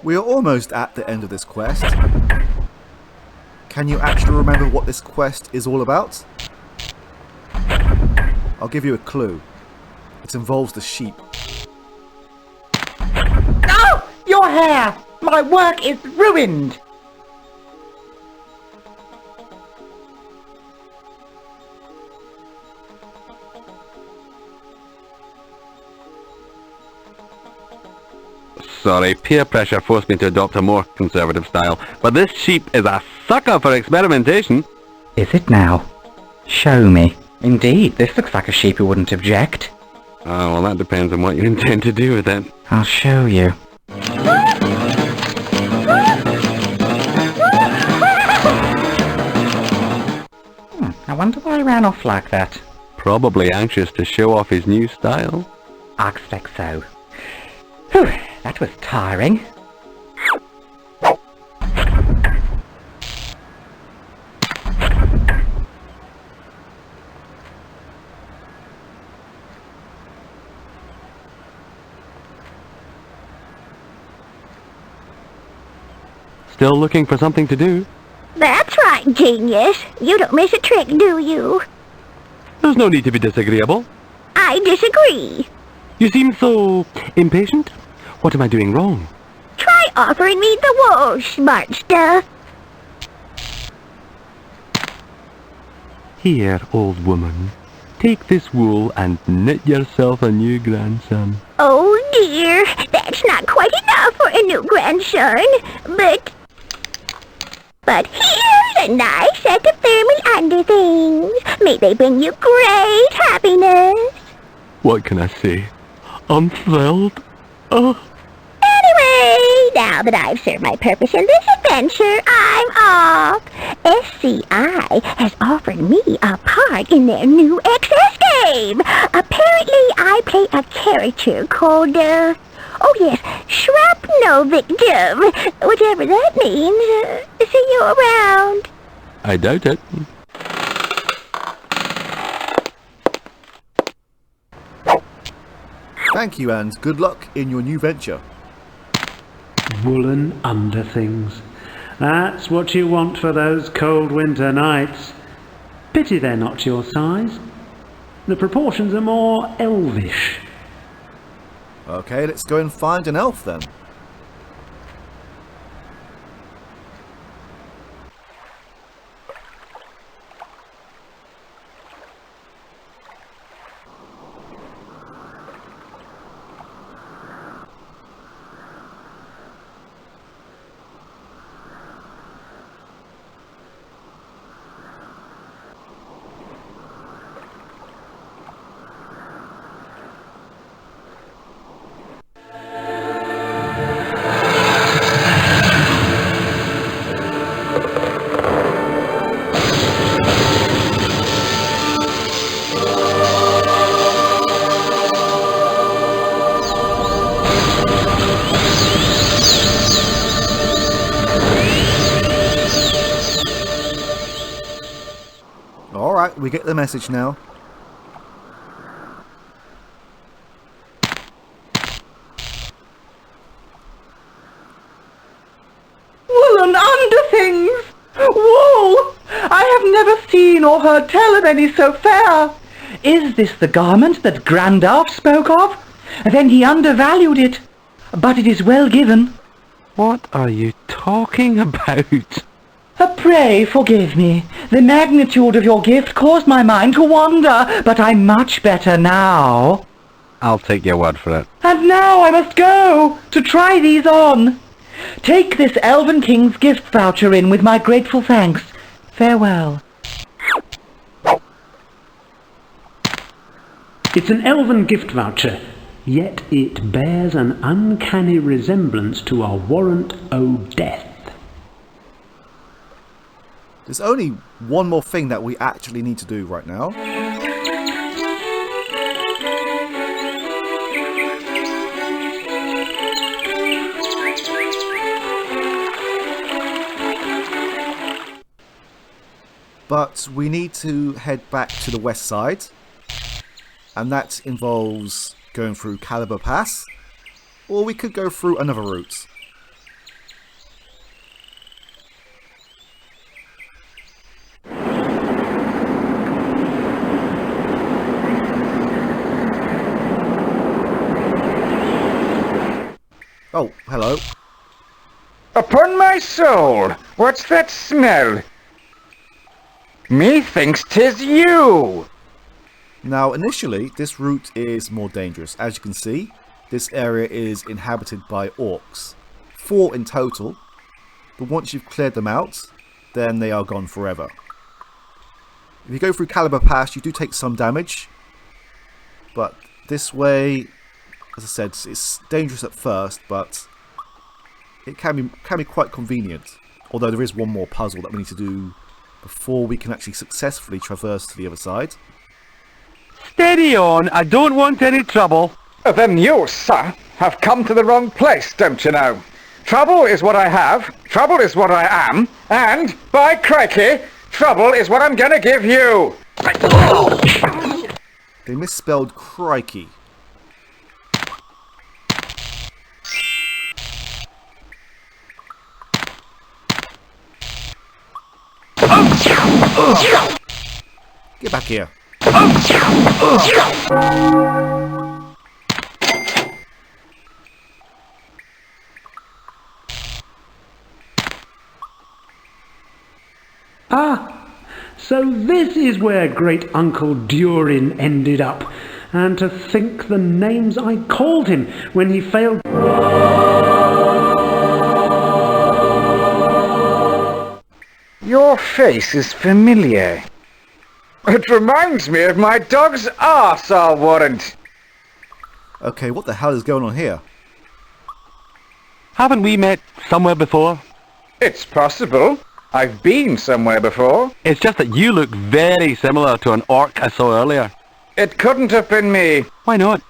We are almost at the end of this quest. Can you actually remember what this quest is all about? I'll give you a clue. It involves the sheep. Oh! Your hair! My work is ruined! Sorry, peer pressure forced me to adopt a more conservative style, but this sheep is a sucker for experimentation. Is it now? Show me. Indeed, this looks like a sheep who wouldn't object. Oh, well, that depends on what you intend to do with it. I'll show you. I wonder why he ran off like that. Probably anxious to show off his new style. I expect so. Whew, that was tiring. Still looking for something to do? That's right, genius. You don't miss a trick, do you? There's no need to be disagreeable. I disagree. You seem so impatient. What am I doing wrong? Try offering me the wool, smart stuff. Here, old woman. Take this wool and knit yourself a new grandson. Oh dear, that's not quite enough for a new grandson. But here's a nice set of family underthings. May they bring you great happiness. What can I say? I'm thrilled. Oh. Anyway, now that I've served my purpose in this adventure, I'm off. SCI has offered me a part in their new XS game. Apparently, I play a character called, oh yes, Shrapnel Victim. Whatever that means. See you around. I doubt it. Thank you and good luck in your new venture. Woolen underthings. That's what you want for those cold winter nights. Pity they're not your size. The proportions are more elvish. Okay, let's go and find an elf then. Alright, we get the message now. Woolen underthings! Wool! I have never seen or heard tell of any so fair. Is this the garment that Grandalf spoke of? Then he undervalued it. But it is well given. What are you talking about? Pray forgive me. The magnitude of your gift caused my mind to wander, but I'm much better now. I'll take your word for it. And now I must go to try these on. Take this Elven King's gift voucher in with my grateful thanks. Farewell. It's an elven gift voucher, yet it bears an uncanny resemblance to our warrant o' death. There's only one more thing that we actually need to do right now. But we need to head back to the west side. And that involves going through Caliber Pass. Or we could go through another route. Oh, hello. Upon my soul, what's that smell? Methinks 'tis you! Now, initially, this route is more dangerous. As you can see, this area is inhabited by orcs. 4 in total, but once you've cleared them out, then they are gone forever. If you go through Caliber Pass, you do take some damage, but this way, as I said, it's dangerous at first, but it can be quite convenient. Although there is one more puzzle that we need to do before we can actually successfully traverse to the other side. Steady on, I don't want any trouble. Then you, sir, have come to the wrong place, don't you know? Trouble is what I have, trouble is what I am, and, by crikey, trouble is what I'm gonna give you! They misspelled crikey. Get back here. Ah, so this is where great Uncle Durin ended up. And to think the names I called him when he failed... Your face is familiar. It reminds me of my dog's arse, I'll warrant. Okay, what the hell is going on here? Haven't we met somewhere before? It's possible. I've been somewhere before. It's just that you look very similar to an orc I saw earlier. It couldn't have been me. Why not?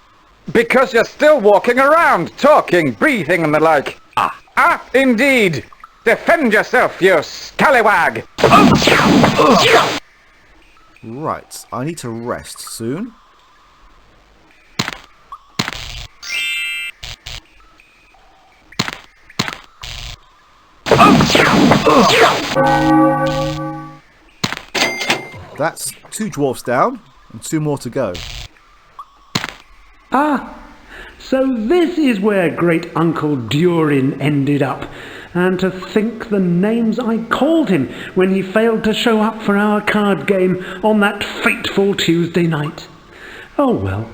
Because you're still walking around, talking, breathing and the like. Ah, indeed. Defend yourself, you scallywag! Right, I need to rest soon. That's 2 dwarfs down, and 2 more to go. Ah, so this is where great Uncle Durin ended up. And to think the names I called him when he failed to show up for our card game on that fateful Tuesday night. Oh well.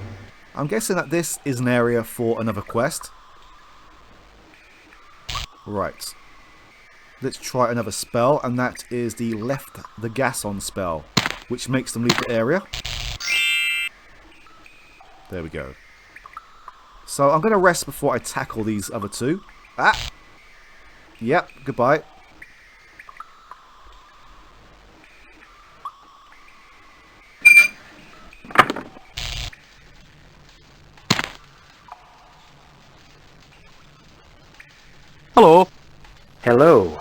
I'm guessing that this is an area for another quest. Right. Let's try another spell, and that is the Left the Gas On spell, which makes them leave the area. There we go. So I'm going to rest before I tackle these other 2. Ah! Yep, goodbye. Hello. Hello.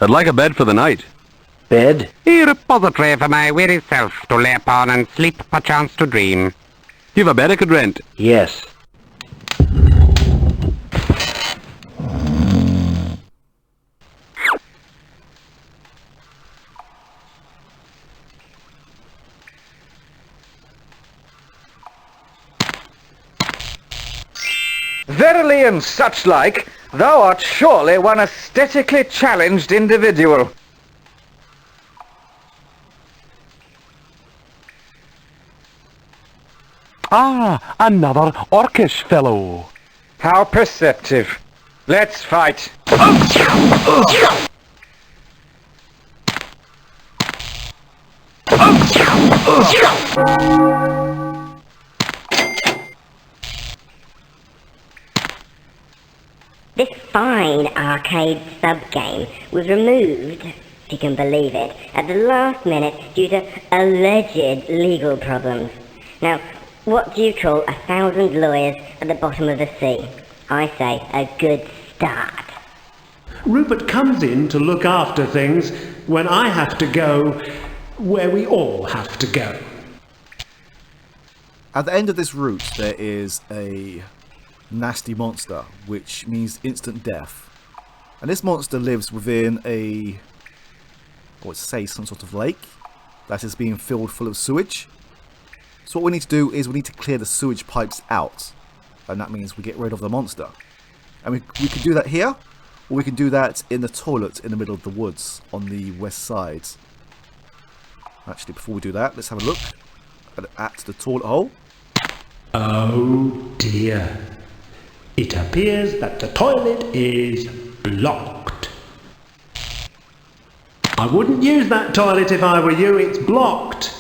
I'd like a bed for the night. Bed? A repository for my weary self to lay upon and sleep perchance to dream. You have a bed I could rent. Yes. Verily and such like, thou art surely one aesthetically challenged individual. Ah, another orcish fellow. How perceptive. Let's fight. This fine arcade sub-game was removed, if you can believe it, at the last minute due to alleged legal problems. Now, what do you call 1,000 lawyers at the bottom of the sea? I say a good start. Rupert comes in to look after things when I have to go where we all have to go. At the end of this route, there is a nasty monster, which means instant death. And this monster lives within a, I would say, some sort of lake that is being filled full of sewage. So what we need to do is we need to clear the sewage pipes out. And that means we get rid of the monster. And we can do that here, or we can do that in the toilet in the middle of the woods on the west side. Actually, before we do that, let's have a look at the toilet hole. Oh dear. It appears that the toilet is blocked. I wouldn't use that toilet if I were you, it's blocked.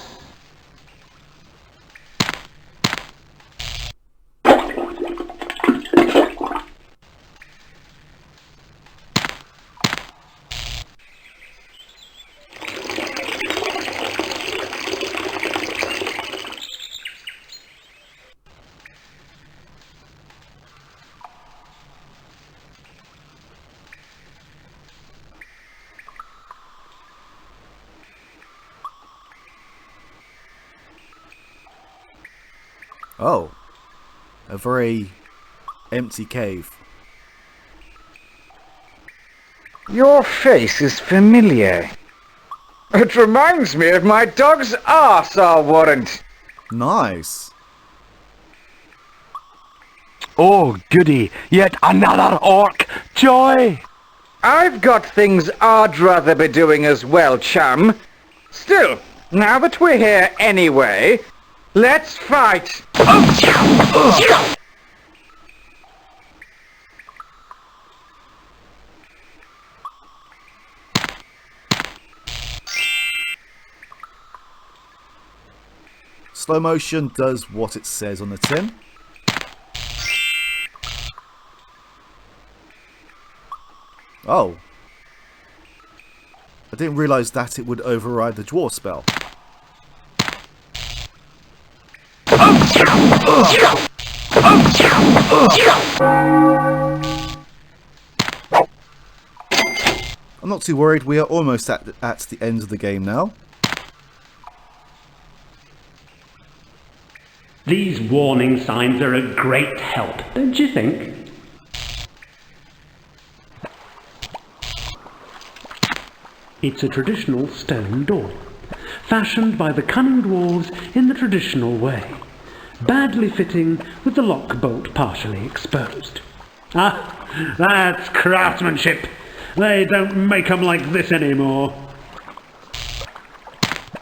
Oh, a very empty cave. Your face is familiar. It reminds me of my dog's arse, I'll warrant. Nice. Oh, goody. Yet another orc. Joy! I've got things I'd rather be doing as well, chum. Still, now that we're here anyway, let's fight! Slow motion does what it says on the tin. Oh. I didn't realise that it would override the dwarf spell. I'm not too worried, we are almost at the end of the game now. These warning signs are a great help, don't you think? It's a traditional stone door, fashioned by the cunning dwarves in the traditional way, badly fitting with the lock bolt partially exposed. Ah, that's craftsmanship. They don't make 'em like this anymore.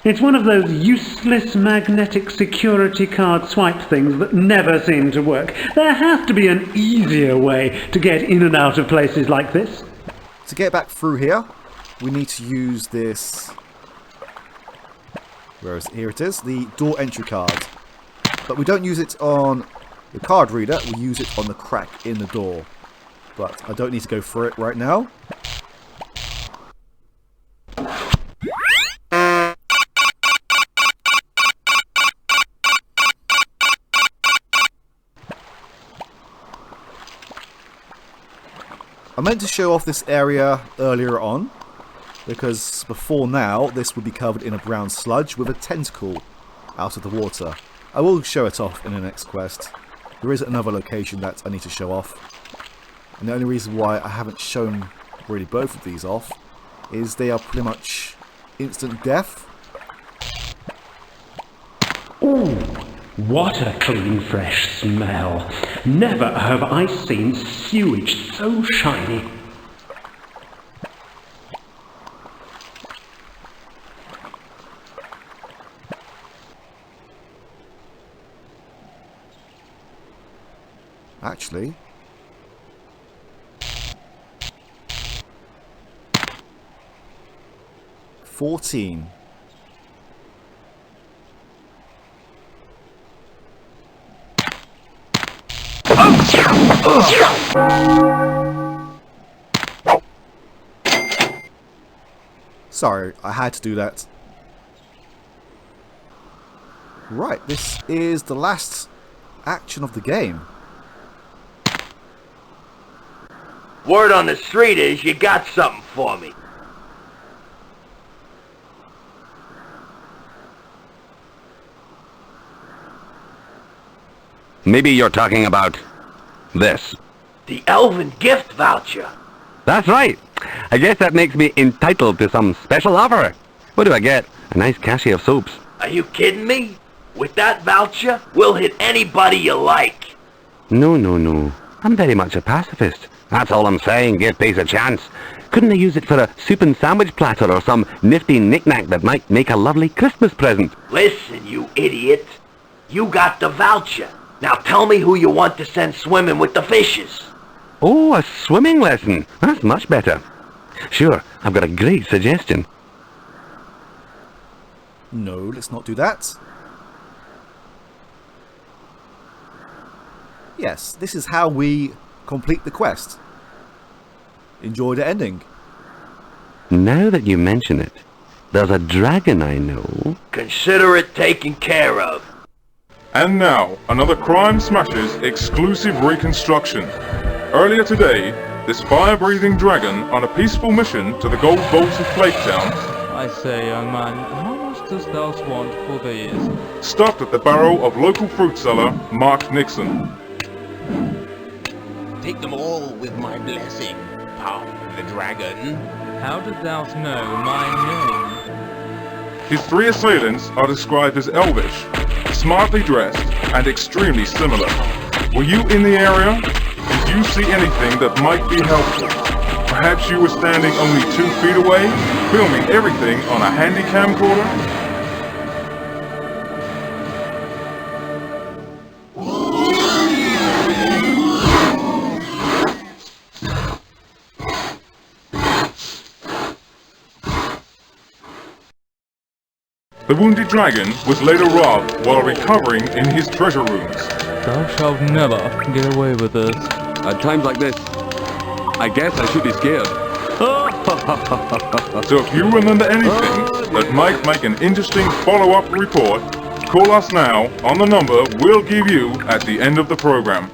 It's one of those useless magnetic security card swipe things that never seem to work. There has to be an easier way to get in and out of places like this. To get back through here, we need to use this... Where is it? Here it is, the door entry card. But we don't use it on the card reader, we use it on the crack in the door. But I don't need to go through it right now. I meant to show off this area earlier on, because before now this would be covered in a brown sludge with a tentacle out of the water. I will show it off in the next quest. There is another location that I need to show off. And the only reason why I haven't shown really both of these off is they are pretty much instant death. Ooh, what a clean, fresh smell. Never have I seen sewage so shiny. Actually, $14. Sorry, I had to do that. Right, this is the last action of the game. Word on the street is you got something for me. Maybe you're talking about this. The Elven gift voucher. That's right. I guess that makes me entitled to some special offer. What do I get? A nice cachie of soaps. Are you kidding me? With that voucher, we'll hit anybody you like. No, no, no. I'm very much a pacifist. That's all I'm saying. Give peace a chance. Couldn't I use it for a soup and sandwich platter or some nifty knick-knack that might make a lovely Christmas present? Listen, you idiot. You got the voucher. Now tell me who you want to send swimming with the fishes. Oh, a swimming lesson. That's much better. Sure, I've got a great suggestion. No, let's not do that. Yes, this is how we complete the quest. Enjoy the ending. Now that you mention it, there's a dragon I know. Consider it taken care of. And now, another Crime Smashers exclusive reconstruction. Earlier today, this fire-breathing dragon on a peaceful mission to the gold vaults of Flaketown. I say, young man, how much dost thou want for these? Stopped at the barrow of local fruit seller Mark Nixon. Take them all with my blessing, Pop the Dragon. How did thou know my name? His three assailants are described as elvish, smartly dressed, and extremely similar. Were you in the area? Did you see anything that might be helpful? Perhaps you were standing only 2 feet away, filming everything on a handy camcorder? The wounded dragon was later robbed while recovering in his treasure rooms. Thou shalt never get away with this. At times like this, I guess I should be scared. So if you remember anything that might make an interesting follow-up report, call us now on the number we'll give you at the end of the program.